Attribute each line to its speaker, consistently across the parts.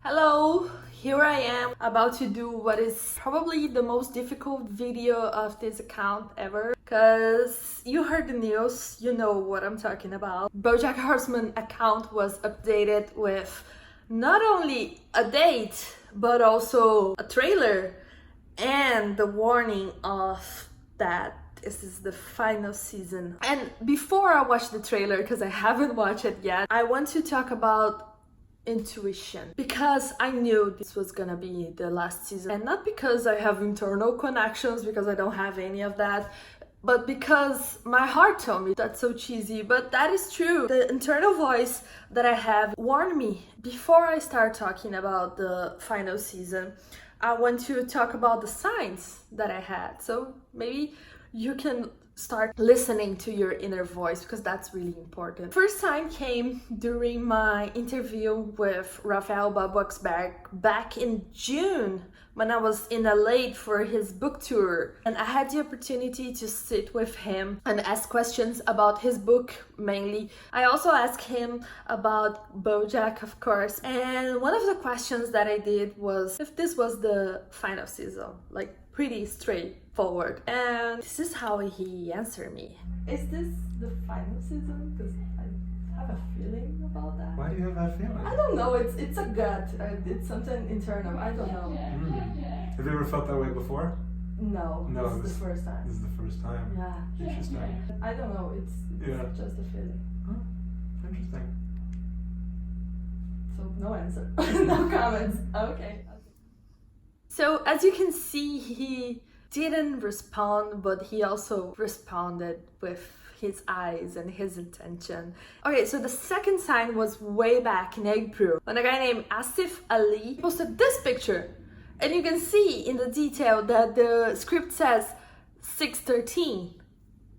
Speaker 1: Hello, here I am about to do what is probably the most difficult video of this account ever, because you heard the news, you know what I'm talking about. BoJack Horseman account was updated with not only a date but also a trailer and the warning of that this is the final season. And before I watch the trailer, because I haven't watched it yet, I want to talk about intuition, because I knew this was gonna be the last season, and not because I have internal connections, because I don't have any of that, but because my heart told me. That's so cheesy, but that is true. The internal voice that I have warned me. Before I start talking about the final season, I want to talk about the signs that I had, so maybe you can start listening to your inner voice, because that's really important. First sign came during my interview with Rafael Babwaxberg back in June, when I was in LA for his book tour, and I had the opportunity to sit with him and ask questions about his book mainly. I also asked him about BoJack, of course, and one of the questions that I did was if this was the final season, like pretty straightforward, and this is how he answered me. Is this the final season? Because I have a feeling about that.
Speaker 2: Why do you have that feeling?
Speaker 1: I don't know, it's a gut, it's something internal, I don't know.
Speaker 2: Have you ever felt that way before?
Speaker 1: No, this is the first time.
Speaker 2: This is the first time.
Speaker 1: Yeah.
Speaker 2: Interesting.
Speaker 1: I don't know, it's just a feeling.
Speaker 2: Huh. Interesting.
Speaker 1: So no answer, no comments, okay. So as you can see, he didn't respond, but he also responded with his eyes and his intention. Okay, so the second sign was way back in April, when a guy named Asif Ali posted this picture. And you can see in the detail that the script says 613.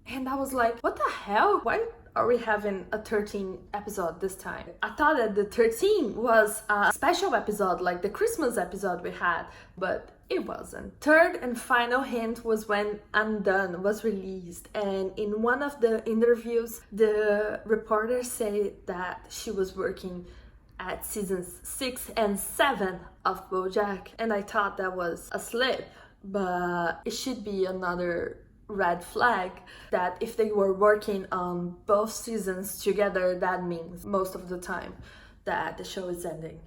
Speaker 1: And I was like, what the hell? Why are we having a 13 episode this time? I thought that the 13 was a special episode, like the Christmas episode we had, but it wasn't. Third and final hint was when Undone was released, and in one of the interviews, the reporter said that she was working at seasons 6 and 7 of BoJack, and I thought that was a slip, but it should be another red flag that if they were working on both seasons together, that means most of the time that the show is ending.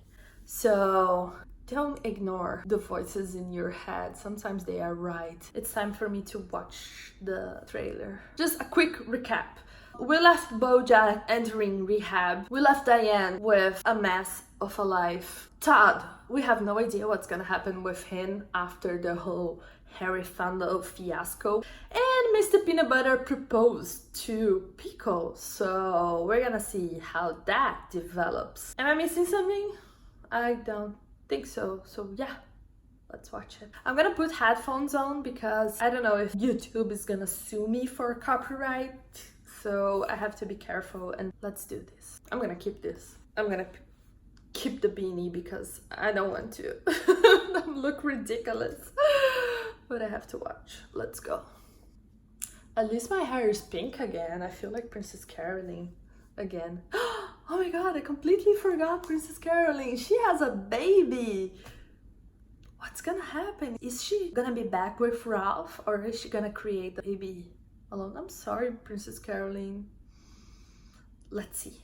Speaker 1: So don't ignore the voices in your head, sometimes they are right. It's time for me to watch the trailer. Just a quick recap. We left BoJack entering rehab. We left Diane with a mess of a life. Todd, we have no idea what's gonna happen with him after the whole Harry Fandle fiasco. And Mr. Peanut Butter proposed to Pickle, so we're gonna see how that develops. Am I missing something? I don't think so, so yeah. Let's watch it. I'm gonna put headphones on because I don't know if YouTube is gonna sue me for copyright, so I have to be careful, and let's do this. I'm gonna keep this. I'm gonna keep the beanie because I don't want to look ridiculous, but I have to watch. Let's go. At least my hair is pink again. I feel like Princess Caroline again. Oh my god, I completely forgot Princess Caroline. She has a baby. What's gonna happen? Is she gonna be back with Ralph, or is she gonna create the baby alone? I'm sorry, Princess Caroline. Let's see.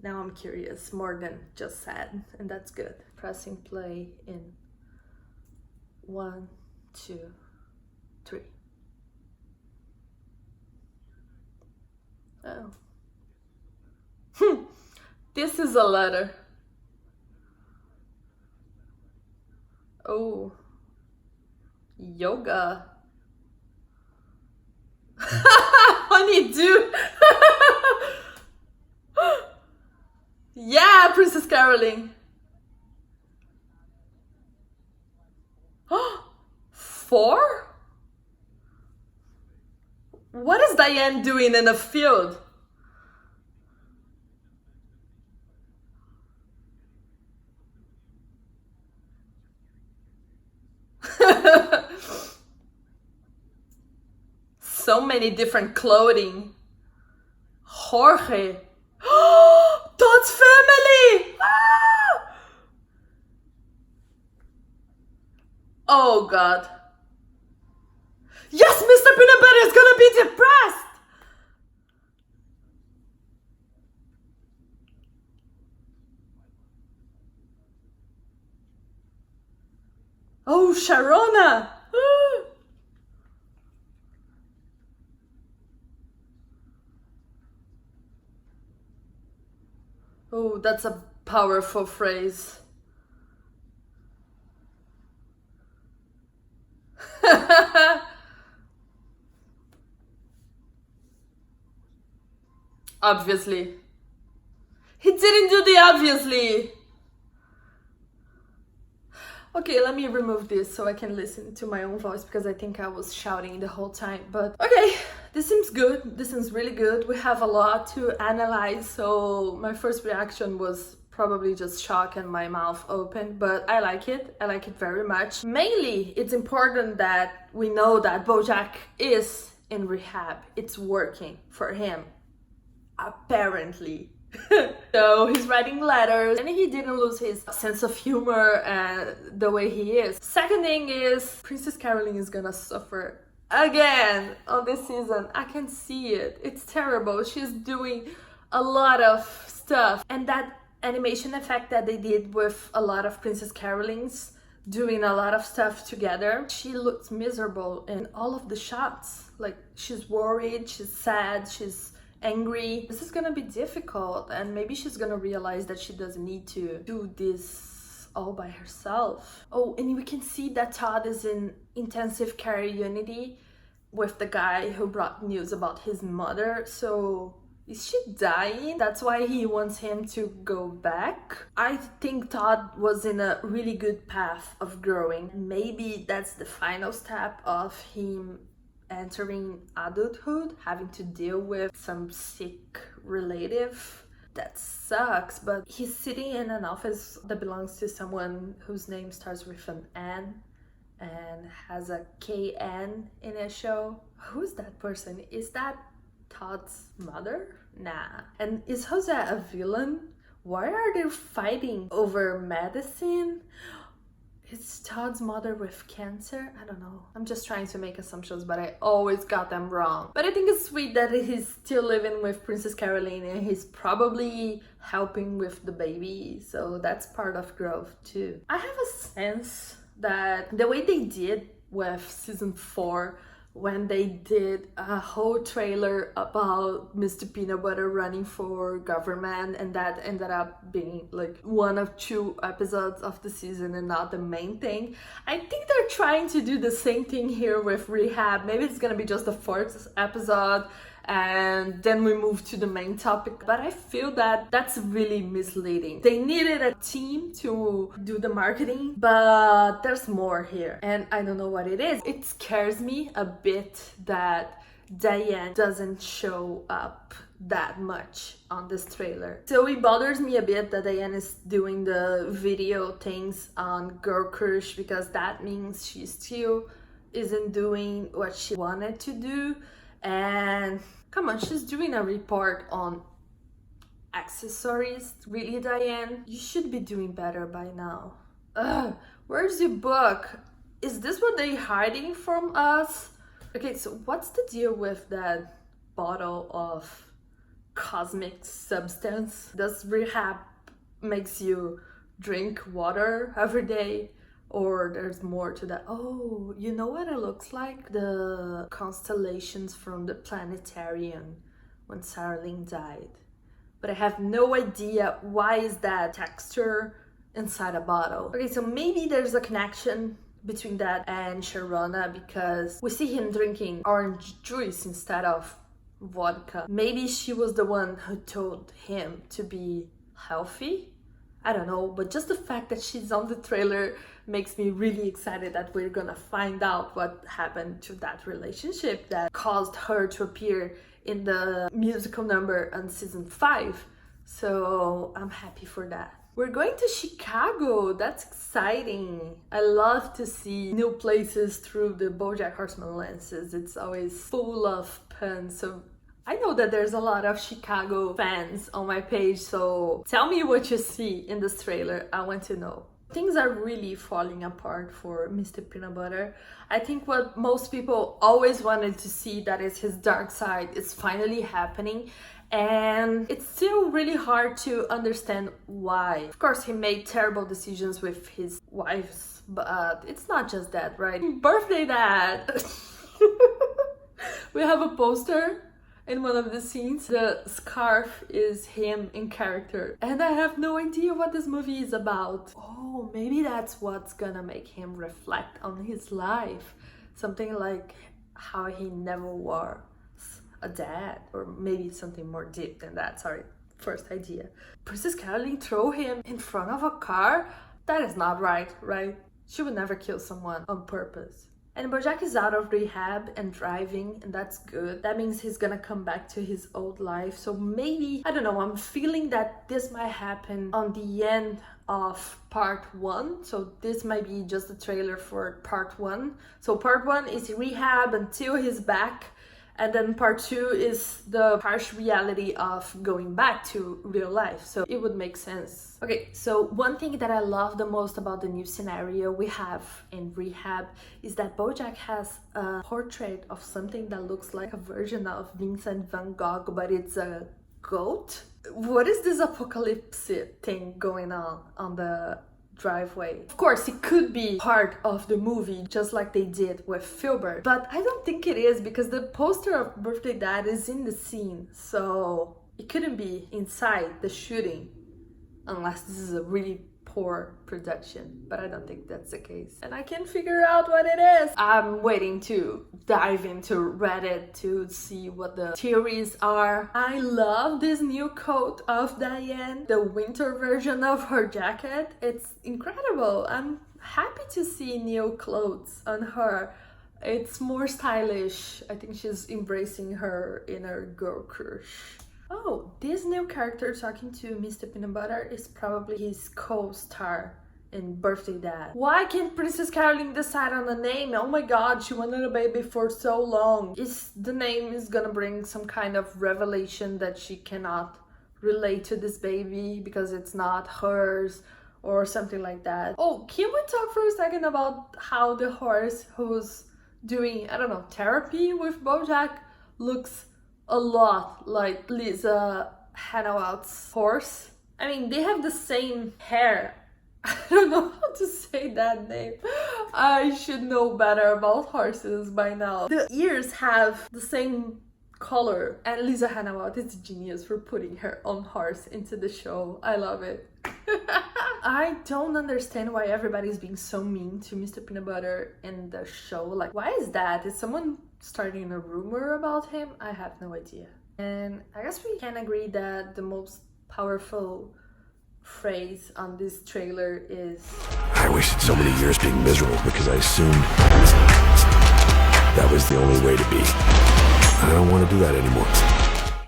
Speaker 1: Now I'm curious, more than just sad, and that's good. Pressing play in 1, 2, 3. Oh. This is a letter. Oh. Yoga. Honeydew. Yeah, Princess Caroline. 4? What is Diane doing in a field? So many different clothing. Jorge. Todd's family! Ah! Oh God. Yes, Mr. Peanut Butter is gonna be depressed! Oh, Sharona! Oh, that's a powerful phrase. Obviously. He didn't do the obviously. Okay, let me remove this so I can listen to my own voice because I think I was shouting the whole time. But okay, this seems good. This seems really good. We have a lot to analyze. So my first reaction was probably just shock and my mouth open, but I like it. I like it very much. Mainly, it's important that we know that BoJack is in rehab. It's working for him, apparently. So he's writing letters and he didn't lose his sense of humor and the way he is. Second thing is Princess Caroline is gonna suffer again on this season. I can see it. It's terrible. She's doing a lot of stuff, and that animation effect that they did with a lot of Princess Carolines doing a lot of stuff together, she looks miserable in all of the shots. Like, she's worried, she's sad, she's angry. This is gonna be difficult, and maybe she's gonna realize that she doesn't need to do this all by herself. Oh, and we can see that Todd is in intensive care unity with the guy who brought news about his mother. So is she dying? That's why he wants him to go back. I think Todd was in a really good path of growing. Maybe that's the final step of him entering adulthood, having to deal with some sick relative. That sucks, but he's sitting in an office that belongs to someone whose name starts with an N and has a KN initial. Who's that person? Is that Todd's mother? Nah. And is Jose a villain? Why are they fighting over medicine? Is Todd's mother with cancer? I don't know. I'm just trying to make assumptions, but I always got them wrong. But I think it's sweet that he's still living with Princess Caroline and he's probably helping with the baby. So that's part of growth too. I have a sense that the way they did with season 4, when they did a whole trailer about Mr. Peanut Butter running for government, and that ended up being like one of 2 episodes of the season and not the main thing. I think they're trying to do the same thing here with Rehab. Maybe it's gonna be just the 4th episode and then we move to the main topic, but I feel that that's really misleading. They needed a team to do the marketing, but there's more here and I don't know what it is. It scares me a bit that Diane doesn't show up that much on this trailer. So it bothers me a bit that Diane is doing the video things on Girl Crush, because that means she still isn't doing what she wanted to do. And come on, she's doing a report on accessories. Really, Diane? You should be doing better by now. Ugh, where's your book? Is this what they're hiding from us? Okay, so what's the deal with that bottle of cosmic substance? Does Rehab makes you drink water every day? Or there's more to that? Oh, you know what it looks like? The constellations from the planetarium when Sarah Lynn died. But I have no idea why is that texture inside a bottle. Okay, so maybe there's a connection between that and Sharona, because we see him drinking orange juice instead of vodka. Maybe she was the one who told him to be healthy. I don't know, but just the fact that she's on the trailer makes me really excited that we're gonna find out what happened to that relationship that caused her to appear in the musical number on season 5. So I'm happy for that. We're going to Chicago. That's exciting. I love to see new places through the BoJack Horseman lenses. It's always full of puns. So I know that there's a lot of Chicago fans on my page, so tell me what you see in this trailer. I want to know. Things are really falling apart for Mr. Peanut Butter. I think what most people always wanted to see, that is his dark side, is finally happening. And it's still really hard to understand why. Of course, he made terrible decisions with his wives, but it's not just that, right? Birthday Dad! We have a poster in one of the scenes. The scarf is him in character. And I have no idea what this movie is about. Oh, maybe that's what's gonna make him reflect on his life. Something like how he never was a dad, or maybe something more deep than that. Sorry, first idea. Princess Caroline throw him in front of a car? That is not right, right? She would never kill someone on purpose. And BoJack is out of rehab and driving, and that's good. That means he's gonna come back to his old life. So maybe, I don't know, I'm feeling that this might happen on the end of part 1. So this might be just a trailer for part 1. So part 1 is rehab until he's back. And then part 2 is the harsh reality of going back to real life. So it would make sense. Okay, so one thing that I love the most about the new scenario we have in rehab is that BoJack has a portrait of something that looks like a version of Vincent van Gogh, but it's a goat. What is this apocalypse thing going on the driveway? Of course, it could be part of the movie, just like they did with Filbert, but I don't think it is, because the poster of Birthday Dad is in the scene, so it couldn't be inside the shooting, unless this is a really poor production, but I don't think that's the case. And I can't figure out what it is. I'm waiting to dive into Reddit to see what the theories are. I love this new coat of Diane, the winter version of her jacket. It's incredible. I'm happy to see new clothes on her. It's more stylish. I think she's embracing her inner girl crush. Oh, this new character talking to Mr. Peanut Butter is probably his co-star in Birthday Dad. Why can't Princess Caroline decide on a name? Oh my god, she wanted a baby for so long. Is the name is gonna bring some kind of revelation that she cannot relate to this baby because it's not hers or something like that? Oh, can we talk for a second about how the horse who's doing, I don't know, therapy with BoJack looks a lot like Lisa Hannawald's horse? I mean, they have the same hair. I don't know how to say that name. I should know better about horses by now. The ears have the same color, and Lisa Hannawald is a genius for putting her own horse into the show. I love it. I don't understand why everybody's being so mean to Mr. Peanut Butter in the show. Like, why is that? Is someone starting a rumor about him? I have no idea. And I guess we can agree that the most powerful phrase on this trailer is,
Speaker 3: I wasted so many years being miserable because I assumed that was the only way to be. I don't want to do that anymore.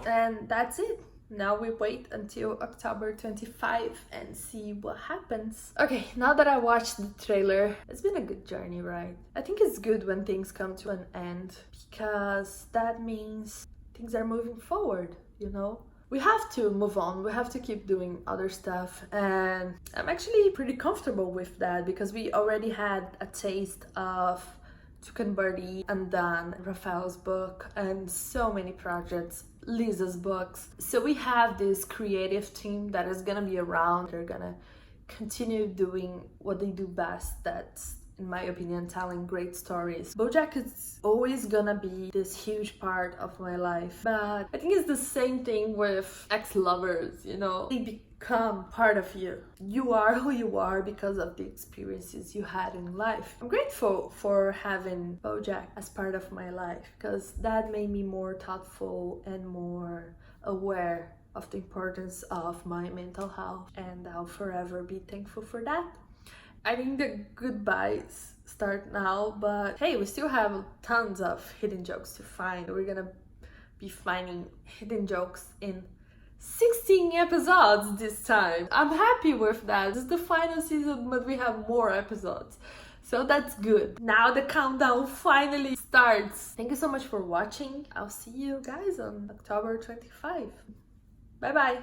Speaker 1: And that's it. Now we wait until October 25 and see what happens. Okay, now that I watched the trailer, it's been a good journey, right? I think it's good when things come to an end, because that means things are moving forward, you know? We have to move on, we have to keep doing other stuff, and I'm actually pretty comfortable with that because we already had a taste of Tuca and Birdie, Undone, Raphael's book, and so many projects, Lisa's books. So we have this creative team that is gonna be around. They're gonna continue doing what they do best. That's, in my opinion, telling great stories. BoJack is always gonna be this huge part of my life, but I think it's the same thing with ex-lovers, you know? They become part of you. You are who you are because of the experiences you had in life. I'm grateful for having BoJack as part of my life because that made me more thoughtful and more aware of the importance of my mental health, and I'll forever be thankful for that. I think the goodbyes start now, but hey, we still have tons of hidden jokes to find. We're gonna be finding hidden jokes in 16 episodes this time. I'm happy with that. It's the final season, but we have more episodes. So that's good. Now the countdown finally starts. Thank you so much for watching. I'll see you guys on October 25. Bye bye.